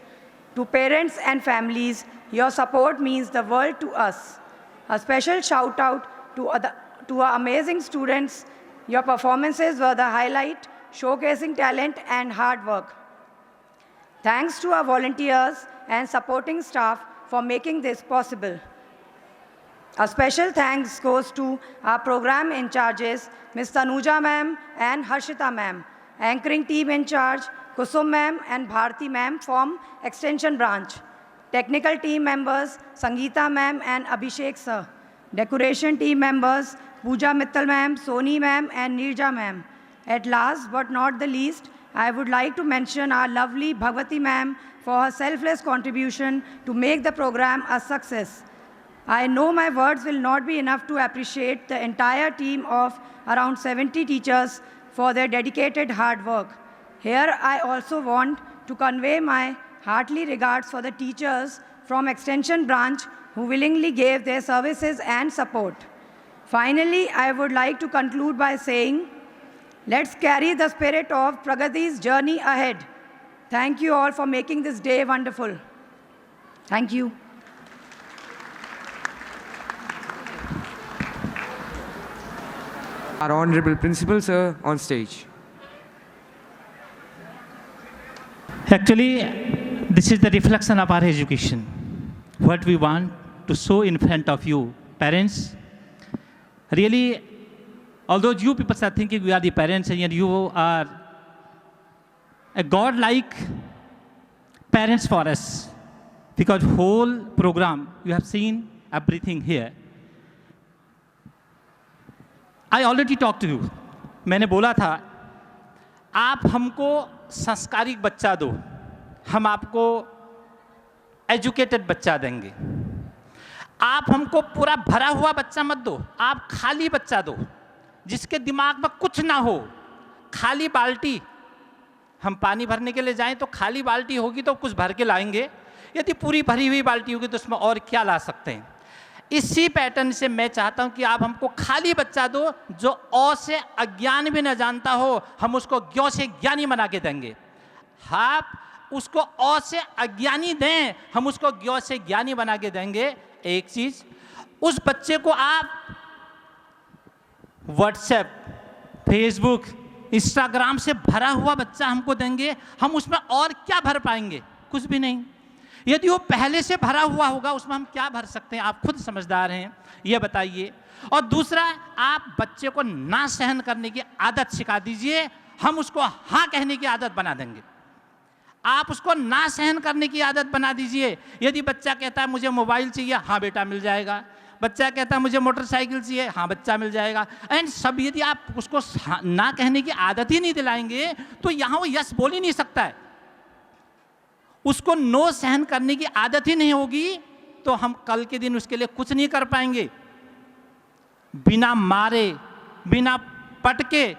To parents and families, your support means the world to us. A special shout out to our amazing students. Your performances were the highlight, showcasing talent and hard work. Thanks to our volunteers and supporting staff for making this possible. A special thanks goes to our program in charges, Ms. Tanuja ma'am and Harshita ma'am. Anchoring team in charge, Kusum ma'am and Bharti ma'am from Extension branch. Technical team members, Sangeeta ma'am and Abhishek sir. Decoration team members, Pooja Mittal ma'am, Soni ma'am and Nirja ma'am. At last but not the least, I would like to mention our lovely Bhagwati ma'am for her selfless contribution to make the program a success. I know my words will not be enough to appreciate the entire team of around 70 teachers for their dedicated hard work. Here I also want to convey my heartily regards for the teachers from Extension branch who willingly gave their services and support. Finally, I would like to conclude by saying, let's carry the spirit of Pragati's journey ahead. Thank you all for making this day wonderful. Thank you. Our honorable principal sir on stage. Actually, this is the reflection of our education. What we want to show in front of you, parents. Really, although you people are thinking we are the parents and you are a God-like parents for us, because whole program, you have seen everything here. I already talked to you. मैंने बोला था, आप हमको संस्कारिक बच्चा दो, हम आपको educated बच्चा देंगे। आप हमको पूरा भरा हुआ बच्चा मत दो, आप खाली बच्चा दो, जिसके दिमाग में कुछ ना हो, खाली बाल्टी। हम पानी भरने के लिए जाएं तो खाली बाल्टी होगी तो कुछ भर के लाएंगे, यदि पूरी भरी हुई बाल्टी होगी तो उसमें और क्या ला सकते हैं। इसी पैटर्न से मैं चाहता हूं कि आप हमको खाली बच्चा दो, जो अ से अज्ञान भी न जानता हो, हम उसको ज्ञ से ज्ञानी बना के देंगे। आप उसको अ से अज्ञानी दें, हम उसको ज्ञ से ज्ञानी बना के देंगे। एक चीज, उस बच्चे को आप व्हाट्सएप, फेसबुक, इंस्टाग्राम से भरा हुआ बच्चा हमको देंगे, हम उसमें और क्या भर पाएंगे? कुछ भी नहीं। यदि वो पहले से भरा हुआ होगा, उसमें हम क्या भर सकते हैं? आप खुद समझदार हैं, ये बताइए। और दूसरा, आप बच्चे को ना सहन करने की आदत सिखा दीजिए, हम उसको हाँ कहने की आदत बना देंगे। आप उसको ना सहन करने की आदत बना दीजिए। यदि बच्चा कहता है मुझे मोबाइल चाहिए, हाँ बेटा मिल जाएगा। बच्चा कहता है मुझे मोटरसाइकिल चाहिए, हाँ बच्चा मिल जाएगा। एंड सब यदि आप उसको ना कहने की आदत ही नहीं दिलाएंगे तो यहाँ वो यस बोल ही नहीं सकता है। उसको नो सहन करने की आदत ही नहीं होगी तो हम कल के दिन उसके लिए कुछ नहीं कर पाएंगे। बिना मारे, बिना पटके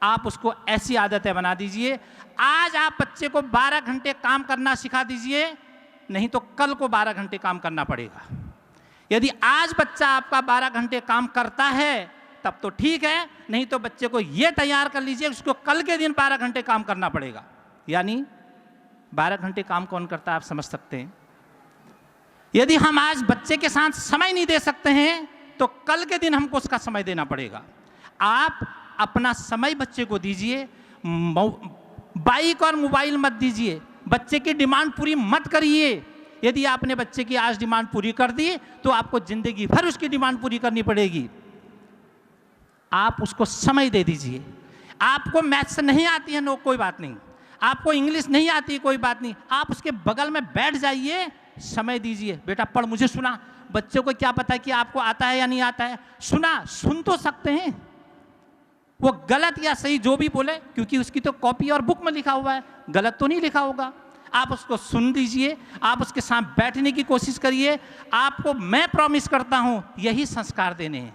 आप उसको ऐसी आदतें बना दीजिए। आज आप बच्चे को 12 घंटे काम करना सिखा दीजिए, नहीं तो कल को 12 घंटे काम करना पड़ेगा। यदि आज बच्चा आपका 12 घंटे काम करता है तब तो ठीक है, नहीं तो बच्चे को यह तैयार कर लीजिए उसको कल के दिन 12 घंटे काम करना पड़ेगा। यानी 12 घंटे काम कौन करता है आप समझ सकते हैं। यदि हम आज बच्चे के साथ समय नहीं दे सकते हैं तो कल के दिन हमको उसका समय देना पड़ेगा। आप अपना समय बच्चे को दीजिए, बाइक और मोबाइल मत दीजिए, बच्चे की डिमांड पूरी मत करिए। यदि आपने बच्चे की आज डिमांड पूरी कर दी तो आपको जिंदगी भर उसकी डिमांड पूरी करनी पड़ेगी। आप उसको समय दे दीजिए। आपको मैथ्स नहीं आती है, नो कोई बात नहीं। आपको इंग्लिश नहीं आती, कोई बात नहीं। आप उसके बगल में बैठ जाइए, समय दीजिए। बेटा पढ़, मुझे सुना। बच्चों को क्या पता कि आपको आता है या नहीं आता है? सुन तो सकते हैं, वो गलत या सही जो भी बोले, क्योंकि उसकी तो कॉपी और बुक में लिखा हुआ है, गलत तो नहीं लिखा होगा। आप उसको सुन दीजिए, आप उसके साथ बैठने की कोशिश करिए। आपको मैं प्रॉमिस करता हूं यही संस्कार देने हैं,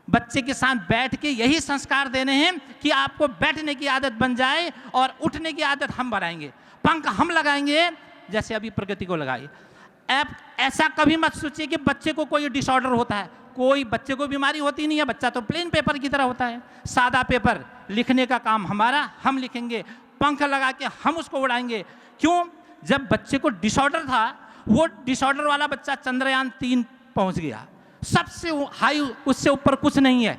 बच्चे के साथ बैठ के यही संस्कार देने हैं कि आपको बैठने की आदत बन जाए और उठने की आदत हम बनाएंगे। पंख हम लगाएंगे जैसे अभी प्रगति को लगाइए। ऐसा कभी मत सोचिए कि बच्चे को कोई डिसऑर्डर होता है। कोई बच्चे को बीमारी होती नहीं है, बच्चा तो प्लेन पेपर की तरह होता है, सादा पेपर। लिखने का काम हमारा, हम लिखेंगे, पंख लगा के हम उसको उड़ाएंगे। क्यों? जब बच्चे को डिसऑर्डर था, वो डिसऑर्डर वाला बच्चा चंद्रयान 3 पहुंच गया, सबसे हाई, उससे ऊपर कुछ नहीं है,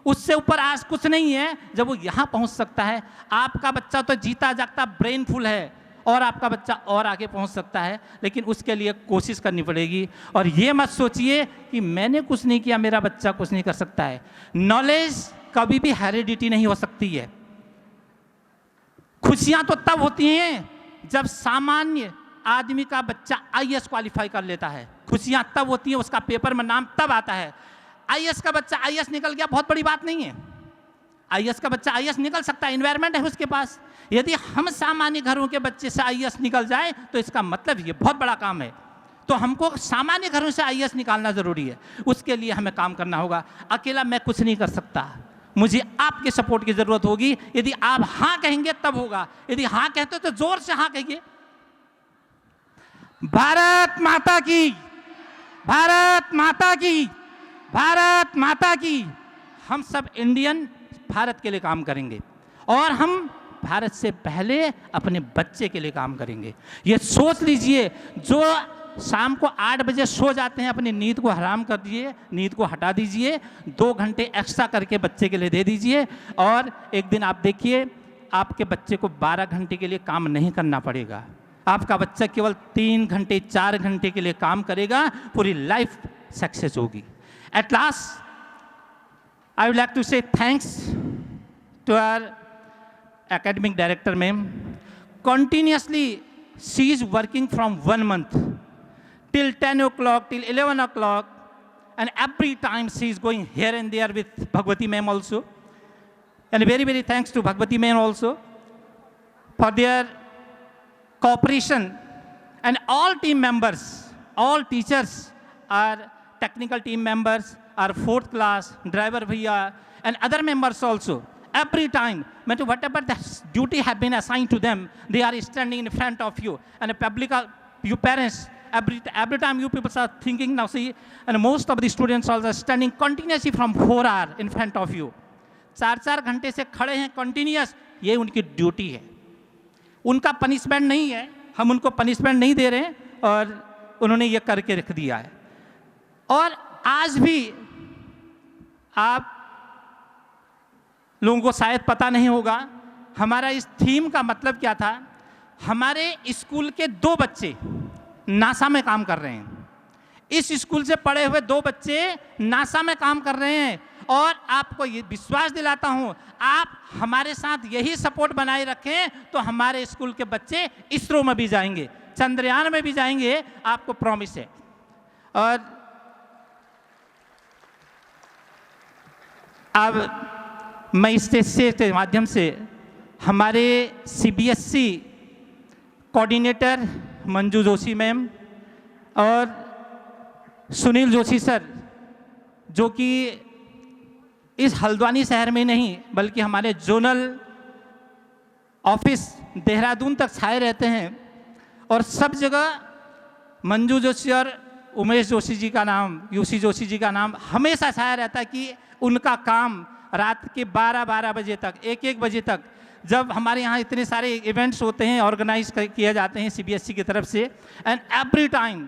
उससे ऊपर आज कुछ नहीं है। जब वो यहाँ पहुंच सकता है, आपका बच्चा तो जीता जागता ब्रेनफुल है और आपका बच्चा और आगे पहुंच सकता है, लेकिन उसके लिए कोशिश करनी पड़ेगी। और ये मत सोचिए कि मैंने कुछ नहीं किया, मेरा बच्चा कुछ नहीं कर सकता है। नॉलेज कभी भी हेरिडिटी नहीं हो सकती है। खुशियां तो तब होती हैं जब सामान्य आदमी का बच्चा IAS क्वालिफाई कर लेता है। खुशियां तब होती हैं, उसका पेपर में नाम तब आता है। IAS का बच्चा IAS निकल गया, बहुत बड़ी बात नहीं है। IAS का बच्चा IAS निकल सकता है, एनवायरनमेंट है उसके पास। यदि हम सामान्य घरों के बच्चे से IAS निकल जाए तो इसका मतलब ये बहुत बड़ा काम है। तो हमको सामान्य घरों से IAS निकालना ज़रूरी है, उसके लिए हमें काम करना होगा। अकेला मैं कुछ नहीं कर सकता, मुझे आपके सपोर्ट की ज़रूरत होगी। यदि आप हाँ कहेंगे तब होगा। यदि हाँ कहते हो तो जोर से हाँ कहिए। भारत माता की, भारत माता की, भारत माता की। हम सब इंडियन भारत के लिए काम करेंगे और हम भारत से पहले अपने बच्चे के लिए काम करेंगे। ये सोच लीजिए, जो शाम को 8 बजे सो जाते हैं, अपनी नींद को हराम कर दीजिए, नींद को हटा दीजिए, 2 घंटे एक्स्ट्रा करके बच्चे के लिए दे दीजिए। और एक दिन आप देखिए आपके बच्चे को 12 घंटे के लिए काम नहीं करना पड़ेगा। आपका बच्चा केवल 3 घंटे 4 घंटे के लिए काम करेगा, पूरी लाइफ सक्सेस होगी। At last I would like to say thanks to our academic director ma'am. Continuously she is working from 1 month till 10 o'clock till 11 o'clock, and every time she is going here and there with Bhagwati ma'am also. And very thanks to Bhagwati ma'am also for their cooperation. And all team members, all teachers, our technical team members, our 4th class, driver bhaiya, and other members also. Every time, whatever the duty have been assigned to them, they are standing in front of you. And public, you parents, every time you people are thinking now, see, and most of the students also are standing continuously from 4 hours in front of you. 4 घंटे से खड़े हैं continuous, ये उनकी duty है, उनका punishment नहीं है, हम उनको पनिशमेंट नहीं दे रहे हैं, और उन्होंने ये करके रख दिया है। और आज भी आप लोगों को शायद पता नहीं होगा, हमारा इस थीम का मतलब क्या था। हमारे स्कूल के 2 बच्चे नासा में काम कर रहे हैं, इस स्कूल से पढ़े हुए 2 बच्चे नासा में काम कर रहे हैं। और आपको ये विश्वास दिलाता हूँ, आप हमारे साथ यही सपोर्ट बनाए रखें तो हमारे स्कूल के बच्चे इसरो में भी जाएंगे, चंद्रयान में भी जाएंगे, आपको प्रॉमिस है। और अब मैं इस स्टेज के माध्यम से हमारे CBSE coordinator Manju Joshi ma'am और सुनील जोशी सर, जो कि इस हल्द्वानी शहर में नहीं बल्कि हमारे जोनल ऑफिस देहरादून तक छाए रहते हैं, और सब जगह मंजू जोशी और उमेश जोशी जी का नाम, यूसी जोशी जी का नाम हमेशा छाया रहता है कि उनका काम रात के 12 बजे तक, 1 बजे तक, जब हमारे यहाँ इतने सारे इवेंट्स होते हैं, ऑर्गेनाइज किए जाते हैं CBSE की तरफ से, and every time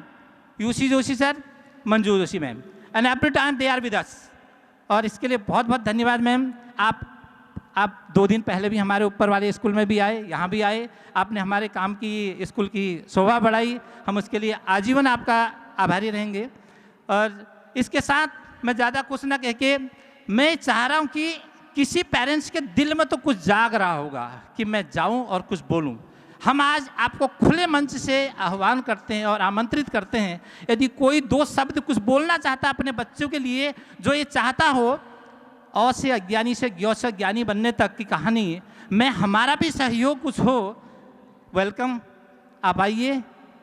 U C Joshi sir, Manju Joshi ma'am, and every time they are with us. और इसके लिए बहुत बहुत धन्यवाद मैम। आप 2 दिन पहले भी हमारे ऊपर वाले स्कूल में भी आए, यहाँ भी आए, आपने हमारे काम की, स्कूल की शोभा बढ़ाई, हम उसके लिए आजीवन आपका आभारी रहेंगे। और इसके साथ मैं ज़्यादा कुछ ना कह के, मैं चाह रहा हूँ कि किसी पेरेंट्स के दिल में तो कुछ जाग रहा होगा कि मैं जाऊँ और कुछ बोलूँ। हम आज आपको खुले मंच से आह्वान करते हैं और आमंत्रित करते हैं, यदि कोई 2 शब्द कुछ बोलना चाहता है अपने बच्चों के लिए, जो ये चाहता हो अ से अज्ञानी से ज्ञ से ज्ञानी बनने तक की कहानी में हमारा भी सहयोग कुछ हो, वेलकम, आप आइए,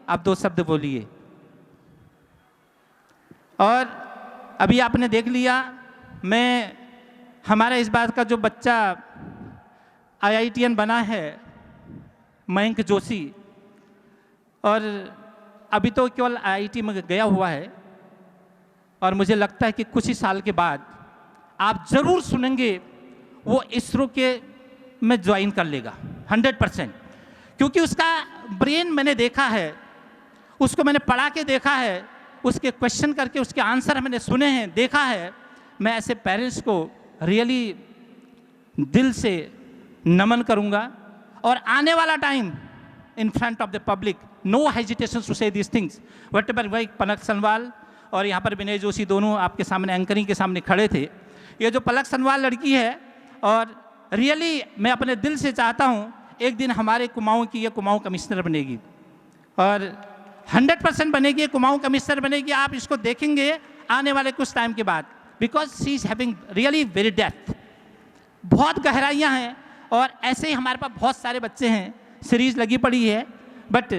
आप 2 शब्द बोलिए। और अभी आपने देख लिया, मैं हमारा इस बात का जो बच्चा IITian बना है, मयंक जोशी, और अभी तो केवल IIT में गया हुआ है, और मुझे लगता है कि कुछ ही साल के बाद आप ज़रूर सुनेंगे वो इसरो के में ज्वाइन कर लेगा 100%, क्योंकि उसका ब्रेन मैंने देखा है, उसको मैंने पढ़ा के देखा है, उसके क्वेश्चन करके उसके आंसर मैंने सुने हैं, देखा है। मैं ऐसे पेरेंट्स को रियली दिल से नमन करूंगा, और आने वाला time in front of the public, no hesitation to say this things, whatever भाई पलक सनवाल और यहाँ पर विनय जोशी दोनों आपके सामने एंकरिंग के सामने खड़े थे। ये जो पलक सनवाल लड़की है, और रियली मैं अपने दिल से चाहता हूँ एक दिन हमारे कुमाऊँ की ये कुमाऊँ कमिश्नर बनेगी, और 100% बनेगी, कुमाऊँ कमिश्नर बनेगी। आप इसको देखेंगे आने वाले कुछ टाइम के बाद, because she is having really very depth, बहुत गहराइयाँ हैं। और ऐसे ही हमारे पास बहुत सारे बच्चे हैं, सीरीज़ लगी पड़ी है, बट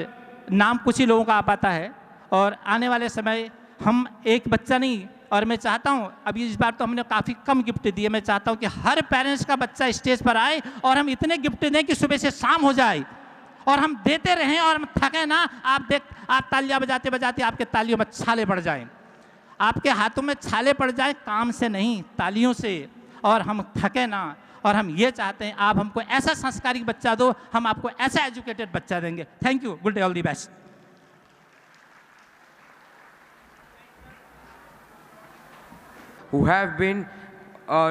नाम कुछ ही लोगों का आ पाता है। और आने वाले समय हम एक बच्चा नहीं, और मैं चाहता हूँ, अभी इस बार तो हमने काफ़ी कम गिफ्ट दिए, मैं चाहता हूँ कि हर पेरेंट्स का बच्चा स्टेज पर आए और हम इतने गिफ्ट दें कि सुबह से शाम हो जाए, और हम देते रहें और हम थके ना। आप तालियां बजाते बजाते आपके तालियों में छाले पड़ जाएं, आपके हाथों में छाले पड़ जाए, काम से नहीं तालियों से, और हम थके ना। और हम ये चाहते हैं आप हमको ऐसा संस्कारिक बच्चा दो, हम आपको ऐसा एजुकेटेड बच्चा देंगे। Thank you, good day, all the best. who have been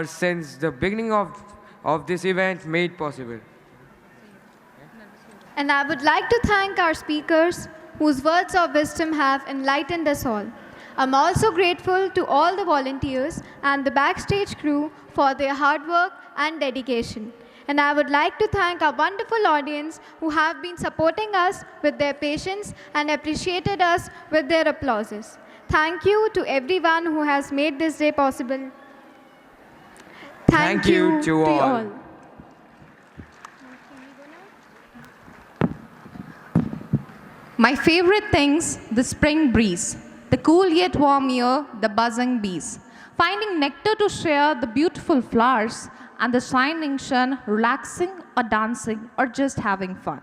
since the beginning of this event made possible. And I would like to thank our speakers whose words of wisdom have enlightened us all. I'm also grateful to all the volunteers and the backstage crew for their hard work and dedication. And I would like to thank our wonderful audience who have been supporting us with their patience and appreciated us with their applauses. Thank you to everyone who has made this day possible. Thank you to all. My favorite things, the spring breeze, the cool yet warm air, the buzzing bees, finding nectar to share, the beautiful flowers, and the shining sun, relaxing or dancing or just having fun.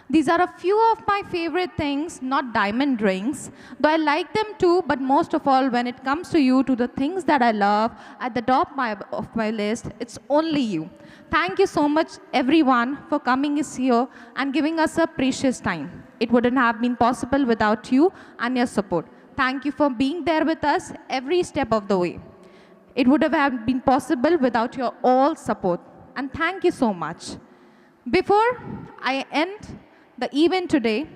These are a few of my favorite things, not diamond rings, though I like them too, but most of all, when it comes to you, to the things that I love, at the top of my list, it's only you. Thank you so much, everyone, for coming here and giving us a precious time. It wouldn't have been possible without you and your support. Thank you for being there with us every step of the way. It would have been possible without your all support. And thank you so much. Before I end the event today,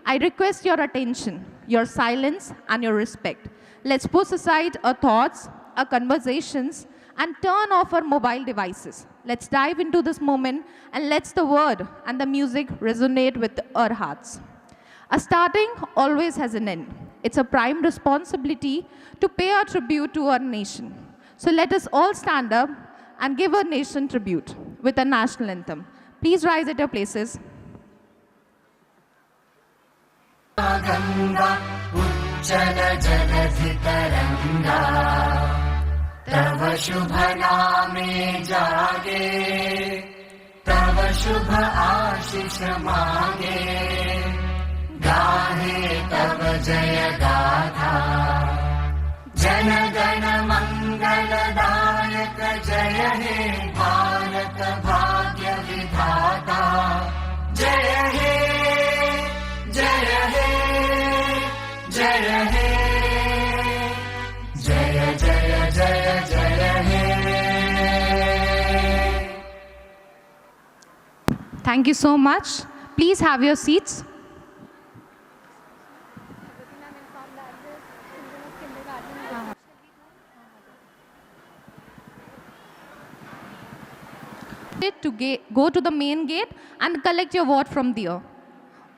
I request your attention, your silence, and your respect. Let's put aside our thoughts, our conversations, and turn off our mobile devices. Let's dive into this moment and let the word and the music resonate with our hearts. A starting always has an end. It's a prime responsibility to pay our tribute to our nation. So let us all stand up and give our nation tribute with a national anthem. Please rise at your places. Ganga उज्जल जलधि तरंगा तव शुभ नामे जागे तव शुभ आशीष मांगे गाहे तव जय गाथा जन गण मंगलदायक जय हे भारत भाग्य विधाता जय हे जय हे जय हे जय जय जय जय हे Thank you so much. Please have your seats. To go to the main gate and collect your vote from there.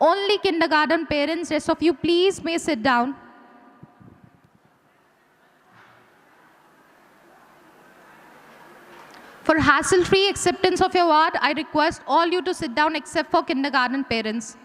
Only kindergarten parents, rest of you please may sit down. For hassle-free acceptance of your vote, I request all you to sit down except for kindergarten parents.